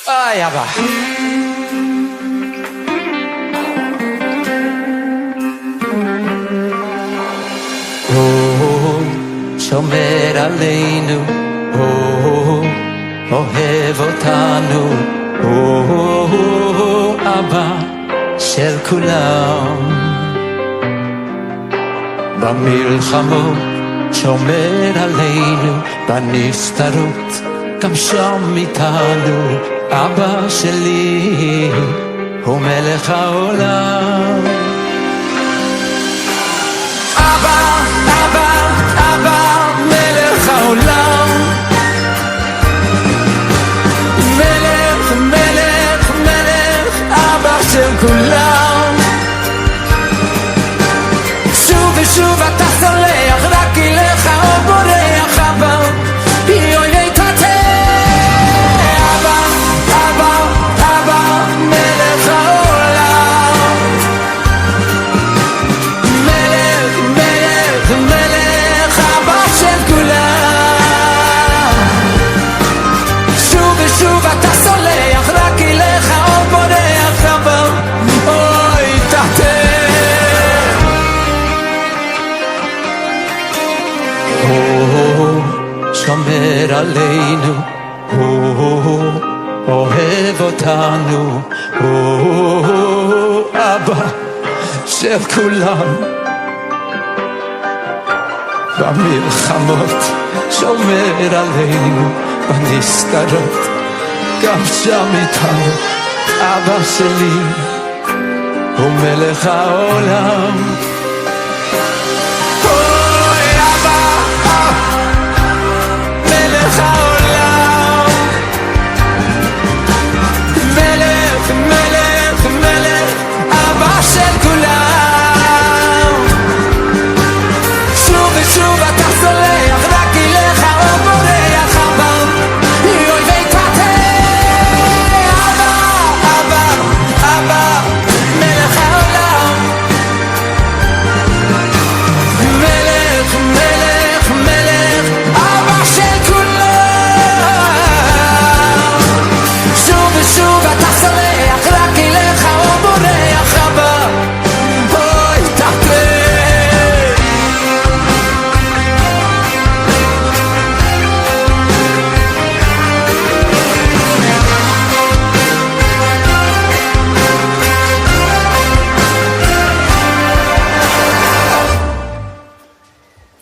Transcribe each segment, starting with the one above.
איי אבא. שומר עלינו, אוהב אותנו, אבא של כולם. במלחמות שומר עלינו, בנסתרות גם שם איתנו. אבא שלי הוא מלך העולם. אבא, אבא, אבא, מלך העולם. מלך, מלך, מלך, אבא של כולם. שוב ושוב אתה סולח, רק אליך או בורח אבא, יוי תתה. אבא, אבא, אבא, מלך העולם. מלך, מלך, מלך, אבא של כולם. שוב ושוב אתה סולח, רק אליך או בורח אבא, אוי תתה. שומר עלינו, אוהב אותנו, אבא של כולם. במלחמות שומר עלינו, בנסתרות גם שם איתנו. אבא שלי הוא מלך העולם. מלך העולם. מלך, מלך, מלך, אבא של כולם. שוב ושוב אתה סולח, רק אליך או בורח אבא, יוי ותתה. אבא, אבא, אבא, מלך העולם. מלך, מלך, מלך, אבא של כולם. שוב ושוב אתה סולח, רק אליך או בורח אבא, אוי תתה.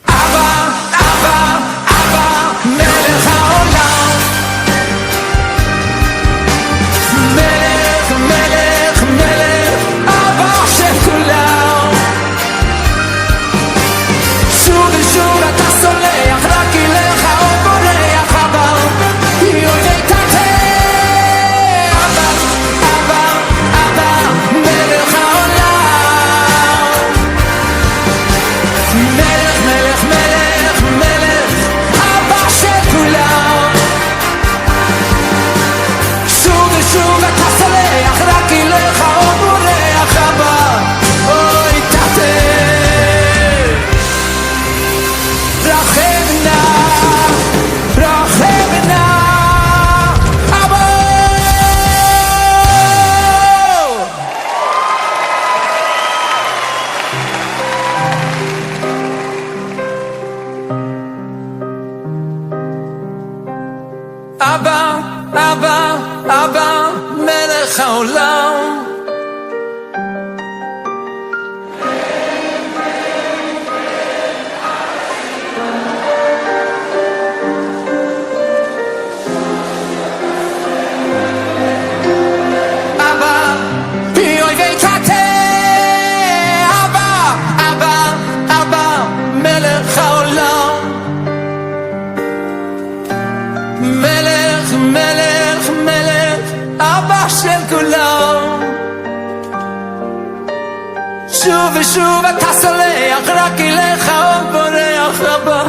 אבא, אבא, אבא, מלך העולם. מלך, מלך, מלך, אבא של כולם. שוב ושוב אתה סולח, רק אליך או בורח אבא, יוי תתה. אבא, אבא, אבא, מלך העולם. מלך, מלך, מלך, מלך, אבא של כולם. שוב ושוב אתה סולח, רק אליך או בורח אבא, אוי תתה. רחם נא, רחם נא, אבא. אבא, אבא, אבא, מלך העולם. אבא, יוי ותתה. אבא, אבא, אבא, מלך העולם. מלך, מלך, מלך, אבא של כולם. שוב ושוב אתה סולח, רק אליך או בורח אבא,